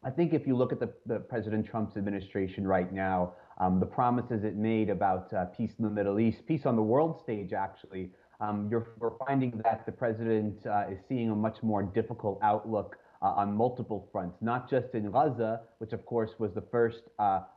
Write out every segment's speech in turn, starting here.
I think if you look at the President Trump's administration right now, the promises it made about peace in the Middle East, peace on the world stage, actually, we're finding that the president is seeing a much more difficult outlook on multiple fronts, not just in Gaza, which of course was the first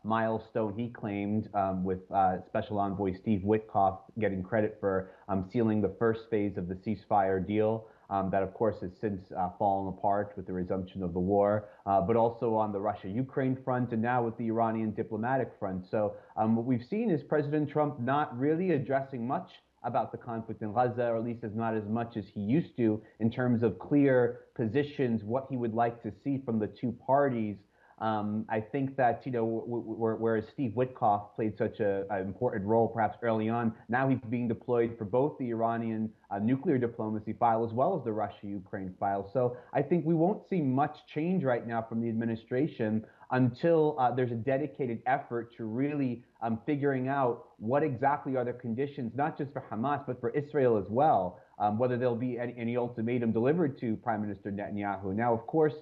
milestone he claimed, with Special Envoy Steve Witkoff getting credit for sealing the first phase of the ceasefire deal. That, of course, has since fallen apart with the resumption of the war, but also on the Russia-Ukraine front and now with the Iranian diplomatic front. So what we've seen is President Trump not really addressing much about the conflict in Gaza, or at least as not as much as he used to, in terms of clear positions, what he would like to see from the two parties. I think that, whereas Steve Witkoff played such an important role perhaps early on, now he's being deployed for both the Iranian nuclear diplomacy file as well as the Russia-Ukraine file. So I think we won't see much change right now from the administration until there's a dedicated effort to really figuring out what exactly are the conditions, not just for Hamas, but for Israel as well, whether there'll be any ultimatum delivered to Prime Minister Netanyahu. Now, of course,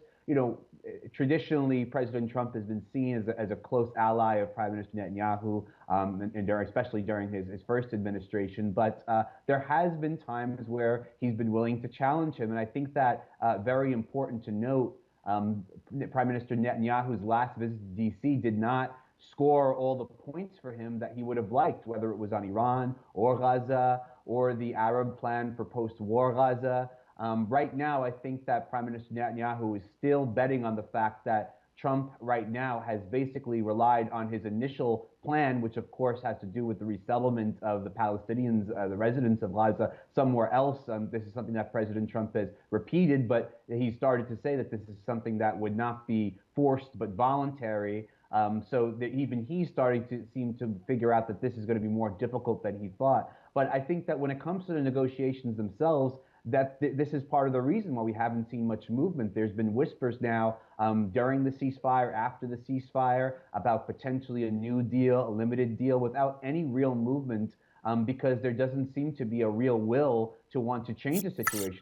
traditionally, President Trump has been seen as a close ally of Prime Minister Netanyahu, especially during his first administration. But there has been times where he's been willing to challenge him. And I think that very important to note, Prime Minister Netanyahu's last visit to D.C. did not score all the points for him that he would have liked, whether it was on Iran or Gaza or the Arab plan for post-war Gaza. Right now, I think that Prime Minister Netanyahu is still betting on the fact that Trump right now has basically relied on his initial plan, which of course has to do with the resettlement of the Palestinians, the residents of Gaza, somewhere else. This is something that President Trump has repeated, but he started to say that this is something that would not be forced but voluntary. So that even he's starting to seem to figure out that this is going to be more difficult than he thought. But I think that when it comes to the negotiations themselves, that this is part of the reason why we haven't seen much movement. There's been whispers now during the ceasefire, after the ceasefire, about potentially a new deal, a limited deal, without any real movement, because there doesn't seem to be a real will to want to change the situation.